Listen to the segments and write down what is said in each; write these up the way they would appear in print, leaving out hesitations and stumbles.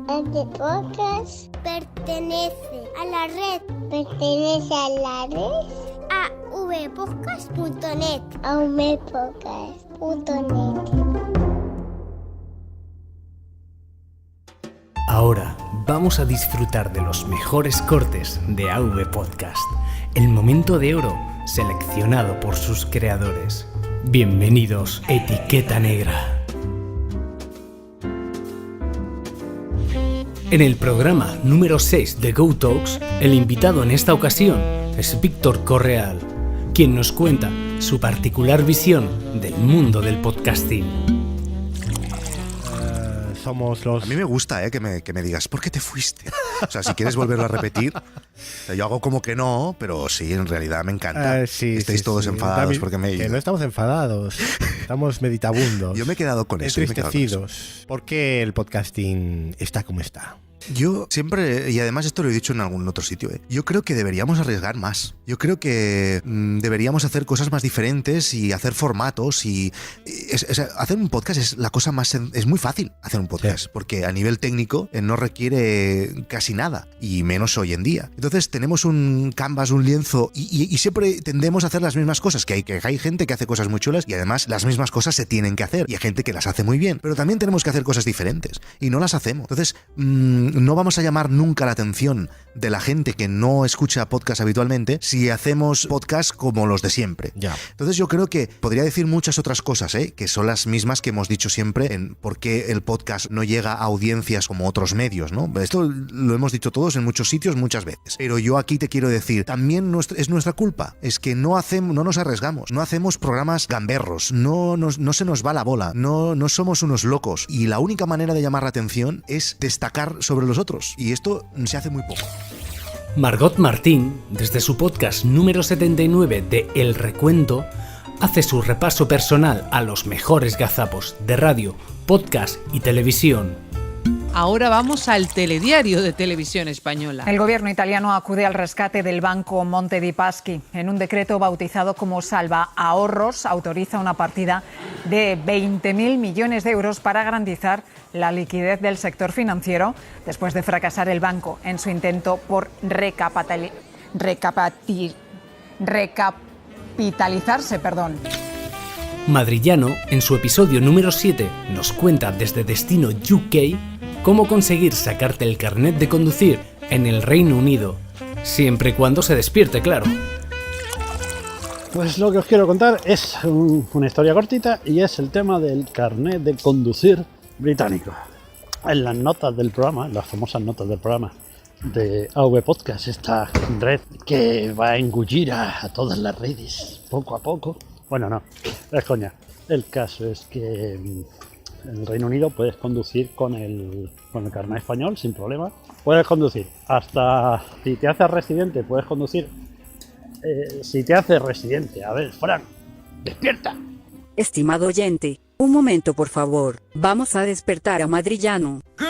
Este podcast pertenece a la red. Pertenece a la red. A vpodcast.net. A vpodcast.net. Ahora vamos a disfrutar de los mejores cortes de AV Podcast, el momento de oro seleccionado por sus creadores. Bienvenidos, Etiqueta Negra. En el programa número 6 de Go Talks, el invitado en esta ocasión es Víctor Correal, quien nos cuenta su particular visión del mundo del podcasting. Somos los... A mí me gusta que me digas, ¿por qué te fuiste? O sea, si quieres volverlo a repetir, yo hago como que no, pero sí, en realidad me encanta. Sí, Estáis todos enfadados porque me he ido. Que no estamos enfadados, estamos meditabundos. Yo me he quedado con eso. Entristecidos. Porque el podcasting está como está. Yo siempre, y además esto lo he dicho en algún otro sitio, yo creo que deberíamos arriesgar más. Yo creo que deberíamos hacer cosas más diferentes y hacer formatos y hacer un podcast es la cosa más es muy fácil hacer un podcast, sí, porque a nivel técnico no requiere casi nada y menos hoy en día. Entonces tenemos un canvas, un lienzo y siempre tendemos a hacer las mismas cosas, que hay gente que hace cosas muy chulas y además las mismas cosas se tienen que hacer y hay gente que las hace muy bien, pero también tenemos que hacer cosas diferentes y no las hacemos. Entonces no vamos a llamar nunca la atención de la gente que no escucha podcast habitualmente si hacemos podcast como los de siempre. Ya. Entonces yo creo que podría decir muchas otras cosas, que son las mismas que hemos dicho siempre en por qué el podcast no llega a audiencias como otros medios, ¿no? Esto lo hemos dicho todos en muchos sitios muchas veces. Pero yo aquí te quiero decir, también es nuestra culpa. Es que no nos arriesgamos, no hacemos programas gamberros, no se nos va la bola, no somos unos locos. Y la única manera de llamar la atención es destacar sobre los otros. Y esto se hace muy poco. Margot Martín, desde su podcast número 79 de El Recuento, hace su repaso personal a los mejores gazapos de radio, podcast y televisión. Ahora vamos al telediario de Televisión Española. El gobierno italiano acude al rescate del banco Monte dei Paschi. En un decreto bautizado como Salva Ahorros, autoriza una partida de 20.000 millones de euros para garantizar la liquidez del sector financiero después de fracasar el banco en su intento por recapitalizarse. Madrillano, en su episodio número 7, nos cuenta desde Destino UK cómo conseguir sacarte el carnet de conducir en el Reino Unido, siempre y cuando se despierte, claro. Pues lo que os quiero contar es una historia cortita y es el tema del carnet de conducir británico. En las notas del programa, las famosas notas del programa de AV Podcast, esta red que va a engullir a todas las redes poco a poco. Bueno, no, es coña. El caso es que en el Reino Unido puedes conducir con el carnet español sin problema. Puedes conducir hasta, si te haces residente, puedes conducir. Si te haces residente, a ver, Fran, despierta. Estimado oyente, un momento por favor, vamos a despertar a Madrillano. Good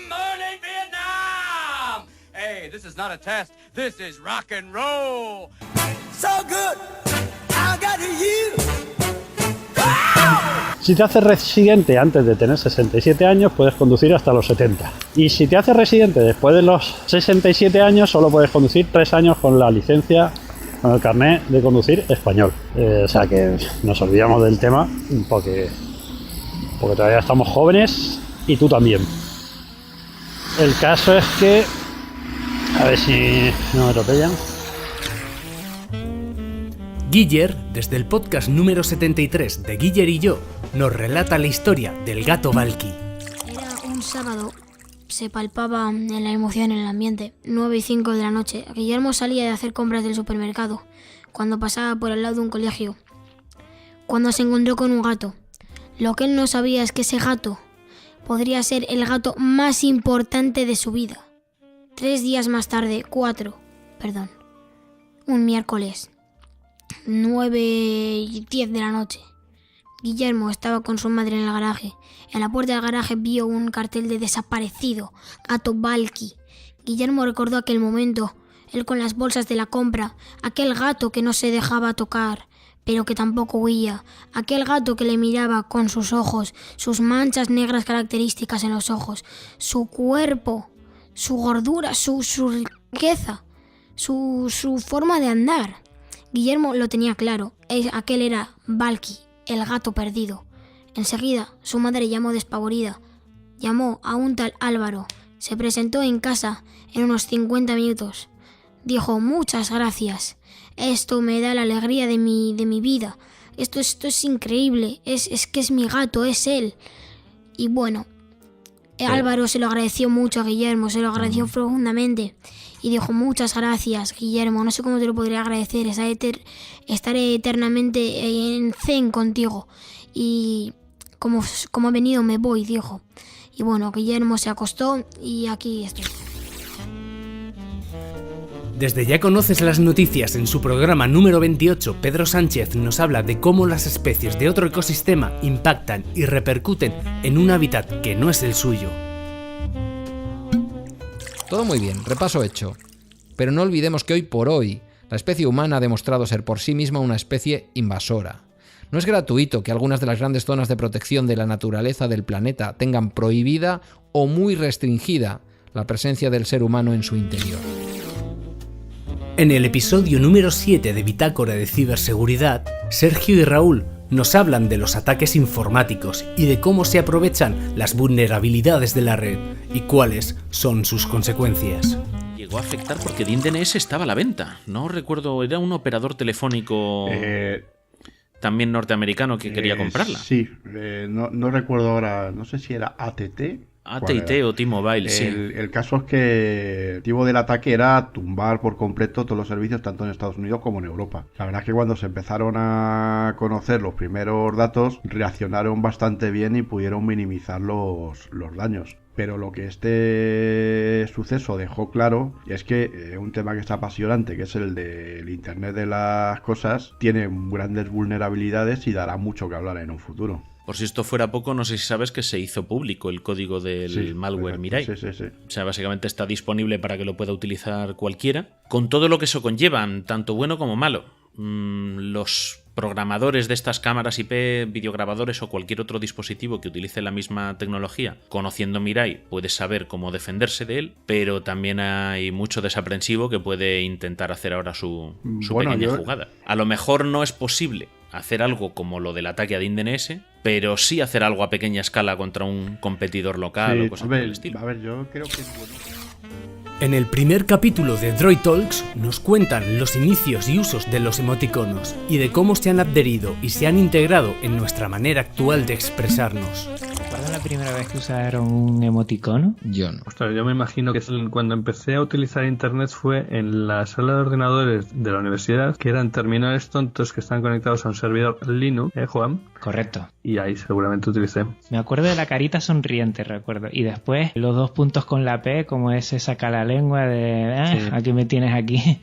morning, Vietnam! Hey, this is not a test, this is rock and roll. So good, I got you. Si te haces residente antes de tener 67 años, puedes conducir hasta los 70. Y si te haces residente después de los 67 años, solo puedes conducir 3 años con la licencia, con el carnet de conducir español. O sea que nos olvidamos del tema porque todavía estamos jóvenes y tú también. El caso es que... A ver si no me atropellan. Guiller, desde el podcast número 73 de Guiller y yo, nos relata la historia del gato Valky. Era un sábado, se palpaba en la emoción en el ambiente, 9:05 de la noche. Guillermo salía de hacer compras del supermercado, cuando pasaba por al lado de un colegio, cuando se encontró con un gato. Lo que él no sabía es que ese gato podría ser el gato más importante de su vida. 3 días más tarde, un miércoles, 9:10 de la noche. Guillermo estaba con su madre en el garaje. En la puerta del garaje vio un cartel de desaparecido, gato Valky. Guillermo recordó aquel momento, él con las bolsas de la compra, aquel gato que no se dejaba tocar, pero que tampoco huía. Aquel gato que le miraba con sus ojos, sus manchas negras características en los ojos, su cuerpo, su gordura, su riqueza, su forma de andar. Guillermo lo tenía claro, aquel era Valky, el gato perdido. Enseguida su madre llamó despavorida, llamó a un tal Álvaro, se presentó en casa en unos 50 minutos. Dijo: muchas gracias, esto me da la alegría de mi vida, esto es increíble, es que es mi gato, es él. Y bueno, Álvaro se lo agradeció mucho a Guillermo, se lo agradeció profundamente y dijo: muchas gracias, Guillermo, no sé cómo te lo podría agradecer, estaré eternamente en zen contigo y como ha venido me voy, dijo. Y bueno, Guillermo se acostó y aquí estoy. Desde Ya Conoces las Noticias, en su programa número 28, Pedro Sánchez nos habla de cómo las especies de otro ecosistema impactan y repercuten en un hábitat que no es el suyo. Todo muy bien, repaso hecho. Pero no olvidemos que hoy por hoy, la especie humana ha demostrado ser por sí misma una especie invasora. No es gratuito que algunas de las grandes zonas de protección de la naturaleza del planeta tengan prohibida o muy restringida la presencia del ser humano en su interior. En el episodio número 7 de Bitácora de Ciberseguridad, Sergio y Raúl nos hablan de los ataques informáticos y de cómo se aprovechan las vulnerabilidades de la red y cuáles son sus consecuencias. Llegó a afectar porque DNS estaba a la venta. No recuerdo, era un operador telefónico también norteamericano que quería comprarla. Sí, no recuerdo ahora, no sé si era AT&T. AT&T o T-Mobile, sí. El caso es que el motivo del ataque era tumbar por completo todos los servicios tanto en Estados Unidos como en Europa. La verdad es que cuando se empezaron a conocer los primeros datos, reaccionaron bastante bien y pudieron minimizar los daños. Pero lo que este suceso dejó claro es que un tema que está apasionante, que es el del Internet de las cosas, tiene grandes vulnerabilidades y dará mucho que hablar en un futuro. Por si esto fuera poco, no sé si sabes que se hizo público el código del malware Mirai. Sí. O sea, básicamente está disponible para que lo pueda utilizar cualquiera, con todo lo que eso conlleva, tanto bueno como malo. Los programadores de estas cámaras IP, videograbadores o cualquier otro dispositivo que utilice la misma tecnología, conociendo Mirai, puede saber cómo defenderse de él, pero también hay mucho desaprensivo que puede intentar hacer ahora su pequeña jugada. A lo mejor no es posible hacer algo como lo del ataque a DNS, pero sí hacer algo a pequeña escala contra un competidor local o cosas por el estilo. A ver, yo creo que es bueno. En el primer capítulo de Droid Talks nos cuentan los inicios y usos de los emoticonos y de cómo se han adherido y se han integrado en nuestra manera actual de expresarnos. ¿Recuerdan la primera vez que usaron un emoticono? Yo no. Ostras, yo me imagino que cuando empecé a utilizar internet fue en la sala de ordenadores de la universidad, que eran terminales tontos que están conectados a un servidor Linux, Juan? Correcto. Y ahí seguramente utilicé. Me acuerdo de la carita sonriente, recuerdo. Y después los 2 puntos con la P, como ese saca la lengua de sí. Aquí me tienes aquí.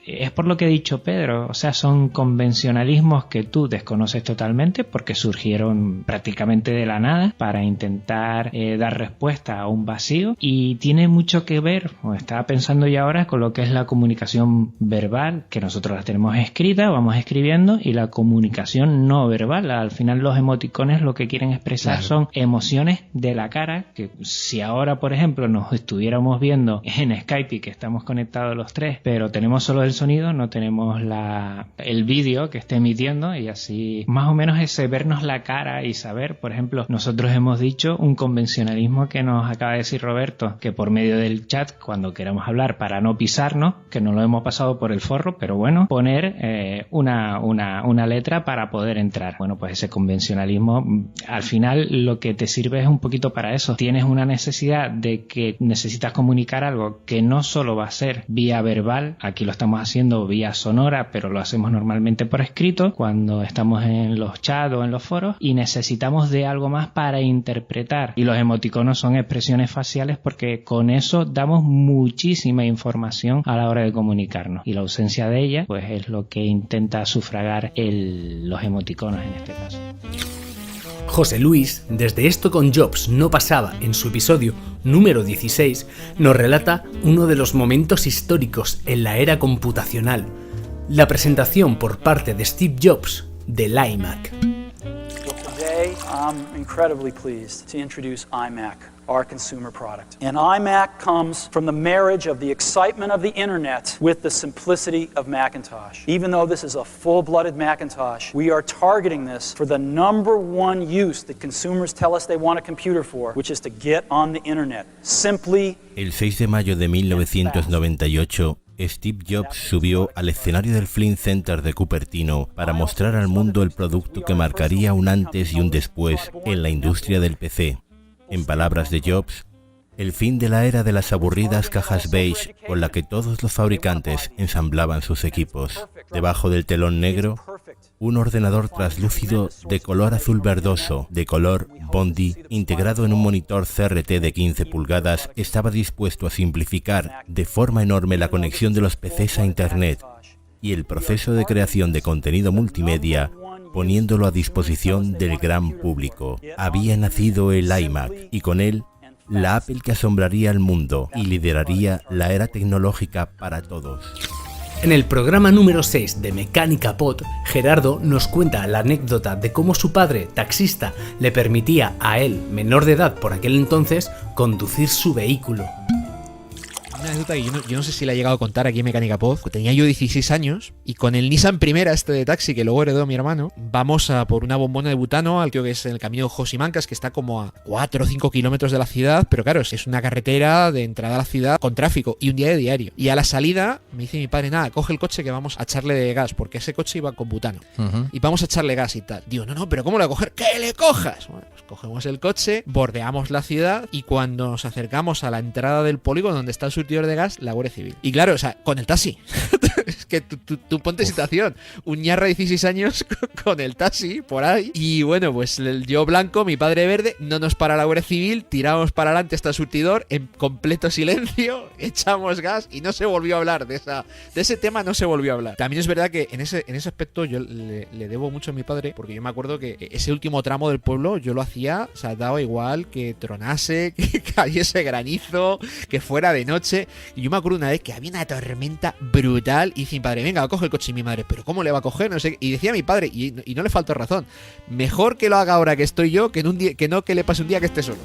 Es por lo que ha dicho Pedro, o sea, son convencionalismos que tú desconoces totalmente porque surgieron prácticamente de la nada para intentar dar respuesta a un vacío, y tiene mucho que ver, o estaba pensando ya ahora, con lo que es la comunicación verbal, que nosotros la tenemos escrita, vamos escribiendo, y la comunicación no verbal. Al final los emoticones lo que quieren expresar son emociones de la cara, que si ahora, por ejemplo, nos estuviéramos viendo en Skype y que estamos conectados los tres, pero tenemos solo el sonido, no tenemos el vídeo que esté emitiendo, y así más o menos ese vernos la cara y saber, por ejemplo, nosotros hemos dicho un convencionalismo que nos acaba de decir Roberto, que por medio del chat, cuando queramos hablar, para no pisarnos, que no lo hemos pasado por el forro, pero bueno, poner una letra para poder entrar. Bueno, pues ese convencionalismo al final lo que te sirve es un poquito para eso. Tienes una necesidad de que necesitas comunicar algo que no solo va a ser vía verbal, aquí lo estamos haciendo vía sonora, pero lo hacemos normalmente por escrito cuando estamos en los chats o en los foros, y necesitamos de algo más para interpretar, y los emoticonos son expresiones faciales porque con eso damos muchísima información a la hora de comunicarnos, y la ausencia de ella pues es lo que intenta sufragar los emoticonos en este caso. José Luis, desde Esto con Jobs no pasaba, en su episodio número 16, nos relata uno de los momentos históricos en la era computacional, la presentación por parte de Steve Jobs del iMac. Today, I'm incredibly pleased to introduce iMac, our consumer product. And iMac comes from the marriage of the excitement of the internet with the simplicity of Macintosh. Even though this is a full-blooded Macintosh, we are targeting this for the number one use that consumers tell us they want a computer for, which is to get on the internet. Simply. El 6 de mayo de 1998, Steve Jobs subió al escenario del Flint Center de Cupertino para mostrar al mundo el producto que marcaría un antes y un después en la industria del PC. En palabras de Jobs, el fin de la era de las aburridas cajas beige con la que todos los fabricantes ensamblaban sus equipos. Debajo del telón negro, un ordenador translúcido de color azul verdoso, de color Bondi, integrado en un monitor CRT de 15 pulgadas, estaba dispuesto a simplificar de forma enorme la conexión de los PCs a Internet y el proceso de creación de contenido multimedia, poniéndolo a disposición del gran público. Había nacido el iMac y con él la Apple que asombraría al mundo y lideraría la era tecnológica para todos. En el programa número 6 de Mecánica Pod, Gerardo nos cuenta la anécdota de cómo su padre, taxista, le permitía a él, menor de edad por aquel entonces, conducir su vehículo. Una anécdota que yo no sé si la he llegado a contar aquí en Mecánica Pod. Tenía yo 16 años y con el Nissan Primera de taxi que luego heredó mi hermano, vamos a por una bombona de butano, creo que es en el camino Josimancas, que está como a 4 o 5 kilómetros de la ciudad, pero claro, es una carretera de entrada a la ciudad con tráfico y un día de diario. Y a la salida me dice mi padre, nada, coge el coche que vamos a echarle de gas, porque ese coche iba con butano. Y vamos a echarle gas y tal. Digo, no, pero ¿cómo le voy a coger? ¡Que le cojas! Bueno, pues cogemos el coche, bordeamos la ciudad y cuando nos acercamos a la entrada del polígono donde está el surtidor de gas, la Guardia Civil. Y claro, o sea, con el taxi. Es que tú ponte situación. Un ñarra de 16 años con el taxi por ahí. Y bueno, pues yo blanco, mi padre verde, no nos para la Guardia Civil, tiramos para adelante hasta el surtidor en completo silencio, echamos gas y no se volvió a hablar de ese tema, no se volvió a hablar. También es verdad que en ese aspecto yo le debo mucho a mi padre, porque yo me acuerdo que ese último tramo del pueblo yo lo hacía, o sea, daba igual que tronase, que cayese granizo, que fuera de noche. Y yo me acuerdo una vez que había una tormenta brutal y dice mi padre, venga, coge el coche. Y mi madre, ¿pero cómo le va a coger? No sé. Y decía mi padre, y no le faltó razón, mejor que lo haga ahora que estoy yo que no que le pase un día que esté solo.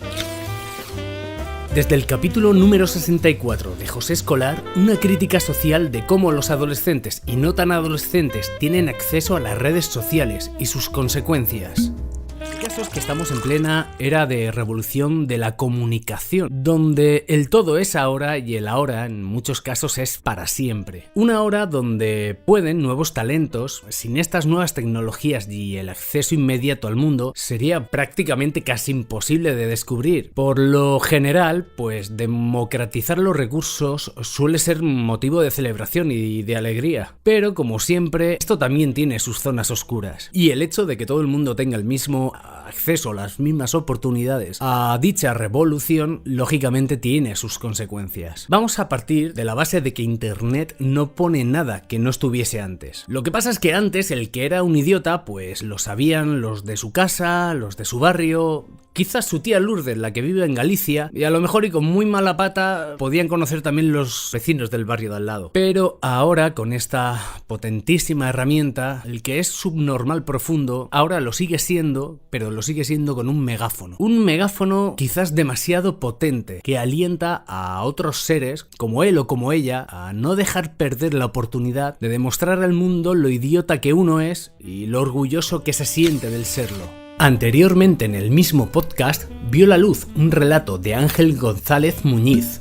Desde el capítulo número 64 de José Escolar, una crítica social de cómo los adolescentes y no tan adolescentes tienen acceso a las redes sociales y sus consecuencias. El caso es que estamos en plena era de revolución de la comunicación, donde el todo es ahora y el ahora en muchos casos es para siempre. Una hora donde pueden nuevos talentos, sin estas nuevas tecnologías y el acceso inmediato al mundo, sería prácticamente casi imposible de descubrir. Por lo general, pues democratizar los recursos suele ser motivo de celebración y de alegría. Pero como siempre, esto también tiene sus zonas oscuras. Y el hecho de que todo el mundo tenga el mismo acceso a las mismas oportunidades a dicha revolución, lógicamente tiene sus consecuencias. Vamos a partir de la base de que Internet no pone nada que no estuviese antes. Lo que pasa es que antes el que era un idiota, pues lo sabían los de su casa, los de su barrio, quizás su tía Lourdes, la que vive en Galicia, y a lo mejor y con muy mala pata podían conocer también los vecinos del barrio de al lado. Pero ahora, con esta potentísima herramienta, el que es subnormal profundo, ahora lo sigue siendo, pero lo sigue siendo con un megáfono. Un megáfono quizás demasiado potente, que alienta a otros seres, como él o como ella, a no dejar perder la oportunidad de demostrar al mundo lo idiota que uno es y lo orgulloso que se siente del serlo. Anteriormente en el mismo podcast vio la luz un relato de Ángel González Muñiz.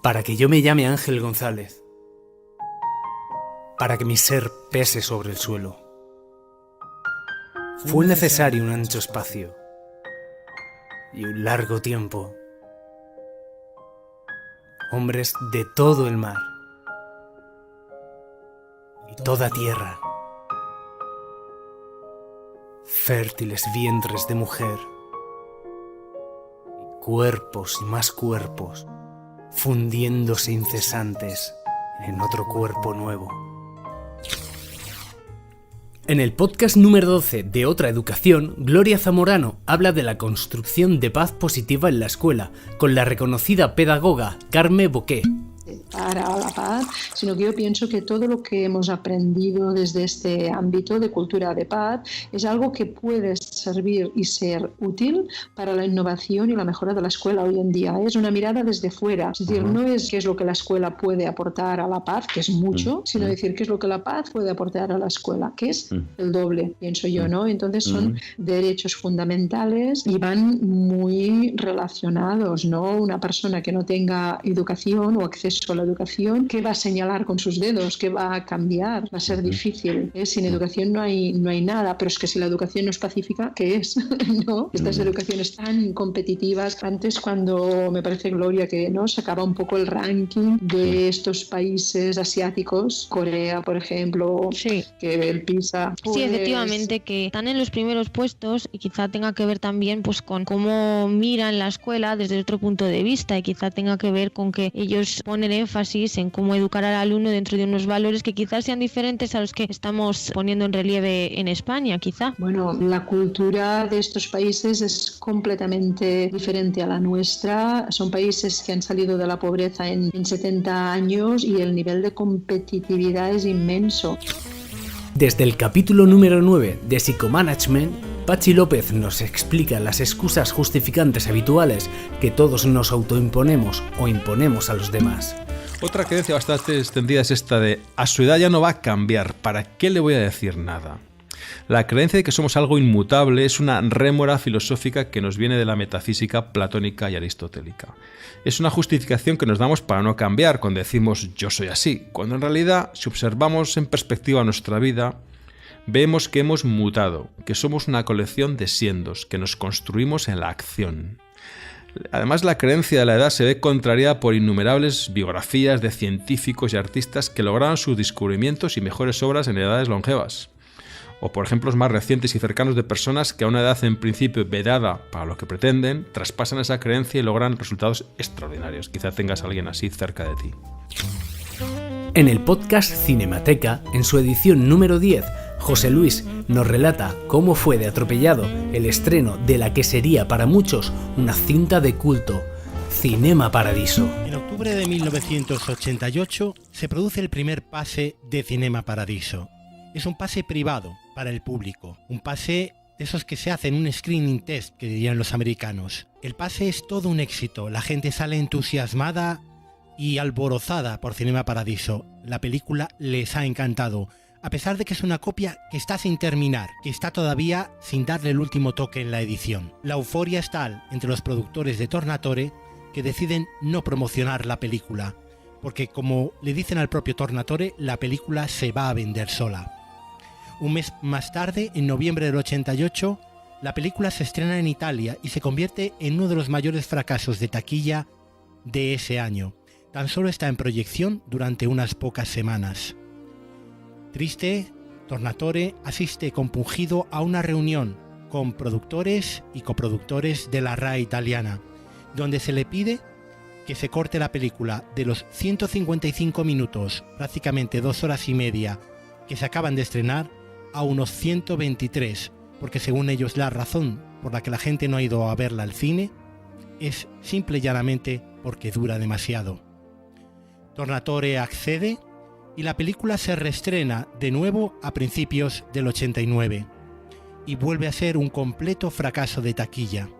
Para que yo me llame Ángel González, para que mi ser pese sobre el suelo, fue necesario un ancho espacio y un largo tiempo. Hombres de todo el mar y toda tierra, fértiles vientres de mujer, cuerpos y más cuerpos, fundiéndose incesantes en otro cuerpo nuevo. En el podcast número 12 de Otra Educación, Gloria Zamorano habla de la construcción de paz positiva en la escuela, con la reconocida pedagoga Carme Boqué. para la paz, sino que yo pienso que todo lo que hemos aprendido desde este ámbito de cultura de paz es algo que puede servir y ser útil para la innovación y la mejora de la escuela hoy en día. Es una mirada desde fuera, es decir, no es qué es lo que la escuela puede aportar a la paz, que es mucho, sino decir qué es lo que la paz puede aportar a la escuela, que es el doble, pienso yo, ¿no? Entonces son derechos fundamentales y van muy relacionados, ¿no? Una persona que no tenga educación o acceso a la educación, ¿qué va a señalar con sus dedos? ¿Qué va a cambiar? Va a ser difícil. Sin educación no hay nada, pero es que si la educación no es pacífica, ¿qué es? ¿No? Estas educaciones tan competitivas. Antes, cuando me parece, Gloria, que no sacaba un poco el ranking de estos países asiáticos, Corea, por ejemplo, que el PISA. Sí, efectivamente, que están en los primeros puestos y quizá tenga que ver también pues con cómo miran la escuela desde otro punto de vista, y quizá tenga que ver con que ellos ponen énfasis en cómo educar al alumno dentro de unos valores que quizás sean diferentes a los que estamos poniendo en relieve en España, quizá. Bueno, la cultura de estos países es completamente diferente a la nuestra. Son países que han salido de la pobreza en 70 años y el nivel de competitividad es inmenso. Desde el capítulo número 9 de Psicomanagement, Patxi López nos explica las excusas justificantes habituales que todos nos autoimponemos o imponemos a los demás. Otra creencia bastante extendida es esta de a su edad ya no va a cambiar, ¿para qué le voy a decir nada? La creencia de que somos algo inmutable es una rémora filosófica que nos viene de la metafísica platónica y aristotélica. Es una justificación que nos damos para no cambiar cuando decimos yo soy así, cuando en realidad, si observamos en perspectiva nuestra vida, vemos que hemos mutado, que somos una colección de siendos, que nos construimos en la acción. Además, la creencia de la edad se ve contrariada por innumerables biografías de científicos y artistas que lograron sus descubrimientos y mejores obras en edades longevas. O por ejemplos más recientes y cercanos de personas que a una edad en principio vedada para lo que pretenden, traspasan esa creencia y logran resultados extraordinarios. Quizá tengas a alguien así cerca de ti. En el podcast Cinemateca, en su edición número 10, José Luis nos relata cómo fue de atropellado el estreno de la que sería para muchos una cinta de culto, Cinema Paradiso. En octubre de 1988 se produce el primer pase de Cinema Paradiso. Es un pase privado para el público, un pase de esos que se hacen un screening test, que dirían los americanos. El pase es todo un éxito, la gente sale entusiasmada y alborozada por Cinema Paradiso. La película les ha encantado, a pesar de que es una copia que está sin terminar, que está todavía sin darle el último toque en la edición. La euforia es tal entre los productores de Tornatore que deciden no promocionar la película, porque como le dicen al propio Tornatore, la película se va a vender sola. Un mes más tarde, en noviembre del 88, la película se estrena en Italia y se convierte en uno de los mayores fracasos de taquilla de ese año. Tan solo está en proyección durante unas pocas semanas. Triste, Tornatore asiste compungido a una reunión con productores y coproductores de la RAI italiana, donde se le pide que se corte la película de los 155 minutos, prácticamente 2 horas y media, que se acaban de estrenar, a unos 123, porque según ellos la razón por la que la gente no ha ido a verla al cine es simple y llanamente porque dura demasiado. Tornatore accede y la película se reestrena de nuevo a principios del 89 y vuelve a ser un completo fracaso de taquilla.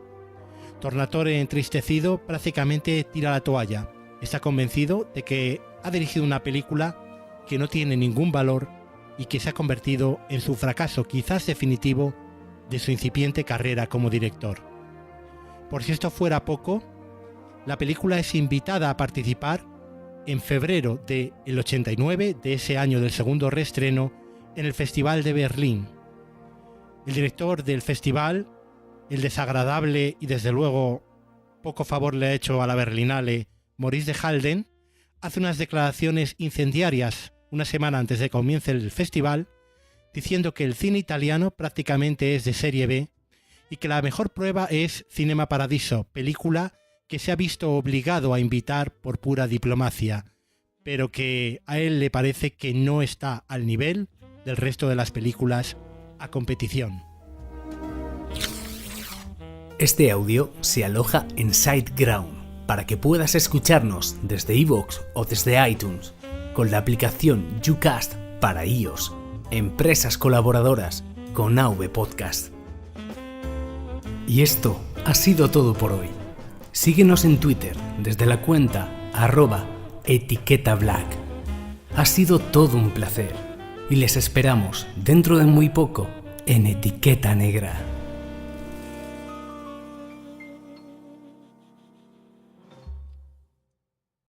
Tornatore, entristecido, prácticamente tira la toalla. Está convencido de que ha dirigido una película que no tiene ningún valor y que se ha convertido en su fracaso quizás definitivo de su incipiente carrera como director. Por si esto fuera poco, la película es invitada a participar en febrero del 89, de ese año del segundo reestreno, en el Festival de Berlín. El director del festival, el desagradable y desde luego poco favor le ha hecho a la Berlinale, Maurice de Halden, hace unas declaraciones incendiarias una semana antes de que comience el festival, diciendo que el cine italiano prácticamente es de serie B y que la mejor prueba es Cinema Paradiso, película que se ha visto obligado a invitar por pura diplomacia, pero que a él le parece que no está al nivel del resto de las películas a competición. Este audio se aloja en SiteGround, para que puedas escucharnos desde iVoox o desde iTunes, con la aplicación Ucast para iOS, empresas colaboradoras con AV Podcast. Y esto ha sido todo por hoy. Síguenos en Twitter desde la cuenta @etiquetablack. Ha sido todo un placer y les esperamos dentro de muy poco en Etiqueta Negra.